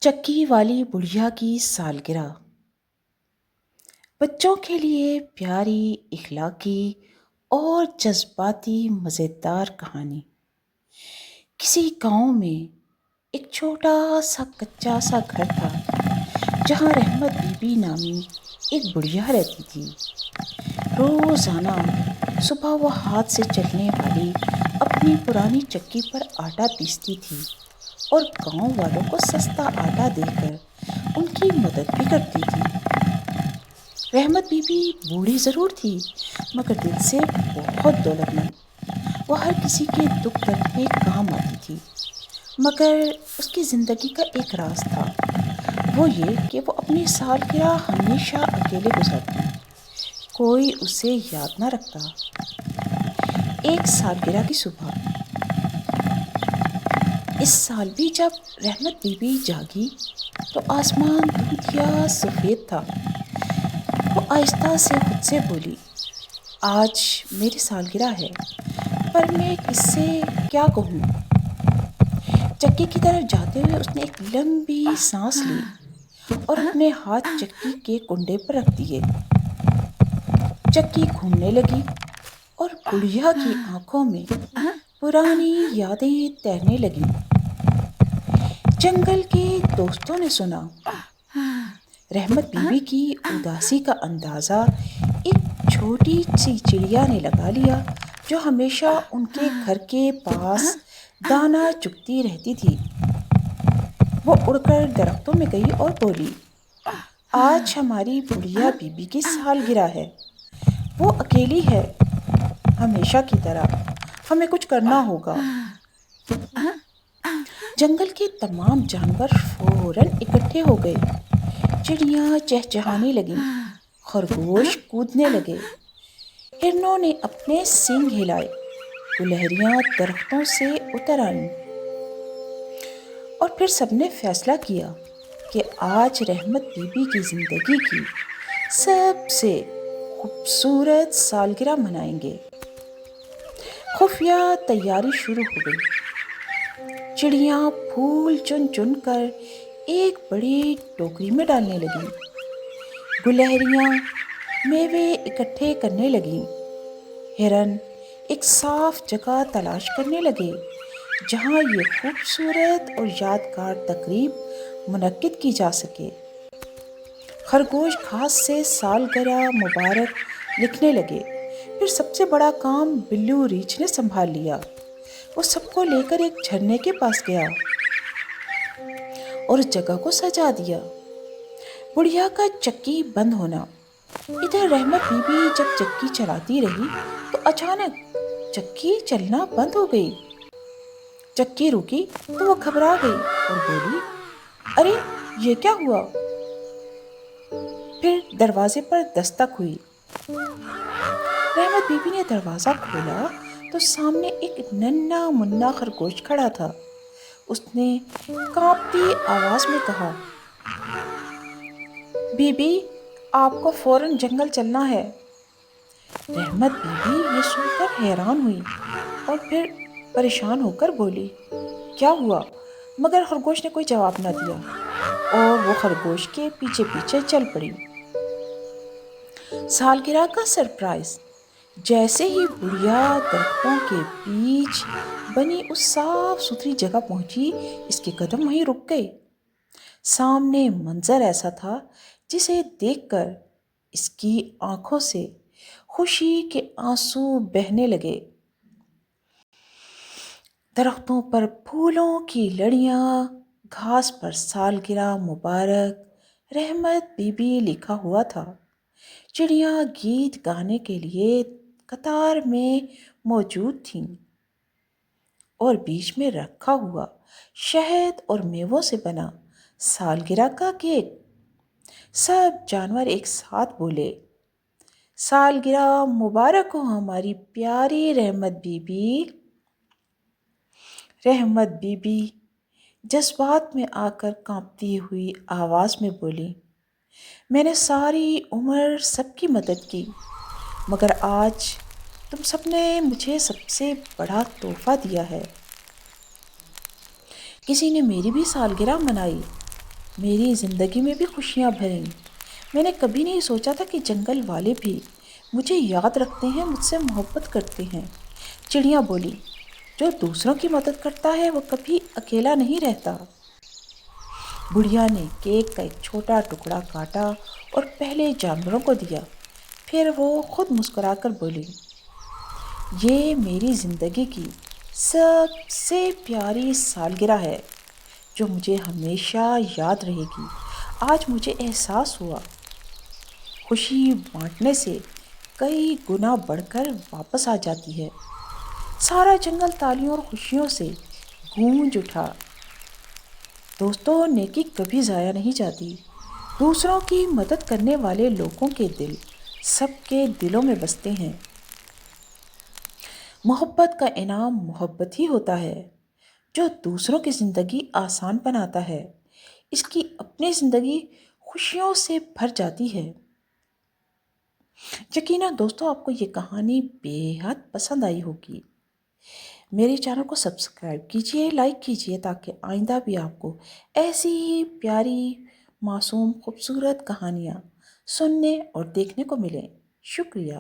چکی والی بڑھیا کی سالگرہ بچوں کے لیے پیاری اخلاقی اور جذباتی مزیدار کہانی۔ کسی گاؤں میں ایک چھوٹا سا کچا سا گھر تھا جہاں رحمت بی بی نامی ایک بڑھیا رہتی تھی۔ روزانہ صبح وہ ہاتھ سے چلنے والی اپنی پرانی چکی پر آٹا پیستی تھی اور گاؤں والوں کو سستا آٹا دے کر ان کی مدد بھی کرتی تھی۔ رحمت بی بی بوڑھی ضرور تھی مگر دل سے بہت دولت مند۔ وہ ہر کسی کے دکھ درد میں کام آتی تھی، مگر اس کی زندگی کا ایک راز تھا، وہ یہ کہ وہ اپنی سالگرہ ہمیشہ اکیلے گزارتی، کوئی اسے یاد نہ رکھتا۔ ایک سالگرہ کی صبح، اس سال بھی جب رحمت بی بی جاگی تو آسمان دودھیا سفید تھا۔ وہ آہستہ سے خود سے بولی، آج میری سالگرہ ہے، پر میں کس سے کیا کہوں؟ چکی کی طرف جاتے ہوئے اس نے ایک لمبی سانس لی اور اپنے ہاتھ چکی کے کنڈے پر رکھ دیے۔ چکی گھومنے لگی اور بڑھیا کی آنکھوں میں پرانی یادیں تیرنے لگیں۔ جنگل کے دوستوں نے سنا، رحمت بی بی کی اداسی کا اندازہ ایک چھوٹی سی چڑیا نے لگا لیا جو ہمیشہ ان کے گھر کے پاس دانا چگتی رہتی تھی۔ وہ اڑ کر درختوں میں گئی اور بولی، آج ہماری بڑھیا بی بی کی سالگرہ ہے، وہ اکیلی ہے، ہمیشہ کی طرح ہمیں کچھ کرنا ہوگا۔ جنگل کے تمام جانور فوراً اکٹھے ہو گئے۔ چڑیاں چہچہانے لگیں، خرگوش کودنے لگے، ہرنوں نے اپنے سینگ ہلائے، گلہریاں درختوں سے اتر آئیں، اور پھر سب نے فیصلہ کیا کہ آج رحمت بی بی کی زندگی کی سب سے خوبصورت سالگرہ منائیں گے۔ خفیہ تیاری شروع ہو گئی۔ چڑیاں پھول چن چن کر ایک بڑی ٹوکری میں ڈالنے لگیں، گلہریاں میوے اکٹھے کرنے لگیں، ہرن ایک صاف جگہ تلاش کرنے لگے جہاں یہ خوبصورت اور یادگار تقریب منعقد کی جا سکے۔ خرگوش گھاس سے سالگرہ مبارک لکھنے لگے۔ پھر سب سے بڑا کام بلو ریچھ نے سنبھال لیا۔ وہ سب کو لے کر ایک جھرنے کے پاس گیا اور اس جگہ کو سجا دیا۔ بڑھیا کا چکی بند ہونا۔ ادھر رحمت بی بی جب چکی چلاتی رہی تو اچانک چکی چلنا بند ہو گئی۔ چکی رکی تو وہ گھبرا گئی اور بولی، ارے یہ کیا ہوا؟ پھر دروازے پر دستک ہوئی۔ رحمت بی بی نے دروازہ کھولا تو سامنے ایک ننھا منا خرگوش کھڑا تھا۔ اس نے کانپتی آواز میں کہا، بی بی آپ کو فوراً جنگل چلنا ہے۔ رحمت بی بی یہ سن کر حیران ہوئی اور پھر پریشان ہو کر بولی، کیا ہوا؟ مگر خرگوش نے کوئی جواب نہ دیا اور وہ خرگوش کے پیچھے پیچھے چل پڑی۔ سالگرہ کا سرپرائز۔ جیسے ہی بڑھیا درختوں کے بیچ بنی اس صاف ستھری جگہ پہنچی، اس کے قدم وہیں رک گئے۔ سامنے منظر ایسا تھا جسے دیکھ کر اس کی آنکھوں سے خوشی کے آنسو بہنے لگے۔ درختوں پر پھولوں کی لڑیاں، گھاس پر سالگرہ مبارک رحمت بی بی لکھا ہوا تھا۔ چڑیاں گیت گانے کے لیے قطار میں موجود تھیں اور بیچ میں رکھا ہوا شہد اور میووں سے بنا سالگرہ کا کیک۔ سب جانور ایک ساتھ بولے، سالگرہ مبارک ہو ہماری پیاری رحمت بی بی۔ رحمت بی بی جذبات میں آ کر کانپتی ہوئی آواز میں بولی، میں نے ساری عمر سب کی مدد کی، مگر آج تم سب نے مجھے سب سے بڑا تحفہ دیا ہے۔ کسی نے میری بھی سالگرہ منائی میری زندگی میں بھی خوشیاں بھریں۔ میں نے کبھی نہیں سوچا تھا کہ جنگل والے بھی مجھے یاد رکھتے ہیں، مجھ سے محبت کرتے ہیں۔ چڑیا بولی، جو دوسروں کی مدد کرتا ہے وہ کبھی اکیلا نہیں رہتا۔ بڑھیا نے کیک کا ایک چھوٹا ٹکڑا کاٹا اور پہلے جانوروں کو دیا، پھر وہ خود مسکرا کر بولی، یہ میری زندگی کی سب سے پیاری سالگرہ ہے جو مجھے ہمیشہ یاد رہے گی۔ آج مجھے احساس ہوا خوشی بانٹنے سے کئی گنا بڑھ کر واپس آ جاتی ہے۔ سارا جنگل تالیوں اور خوشیوں سے گونج اٹھا۔ دوستوں، نیکی کبھی ضائع نہیں جاتی۔ دوسروں کی مدد کرنے والے لوگوں کے دل سب کے دلوں میں بستے ہیں۔ محبت کا انعام محبت ہی ہوتا ہے، جو دوسروں کی زندگی آسان بناتا ہے، اس کی اپنی زندگی خوشیوں سے بھر جاتی ہے۔ یقیناً دوستوں آپ کو یہ کہانی بے حد پسند آئی ہوگی۔ میرے چینل کو سبسکرائب کیجئے، لائک کیجئے تاکہ آئندہ بھی آپ کو ایسی ہی پیاری، معصوم، خوبصورت کہانیاں سننے اور دیکھنے کو ملیں۔ شکریہ۔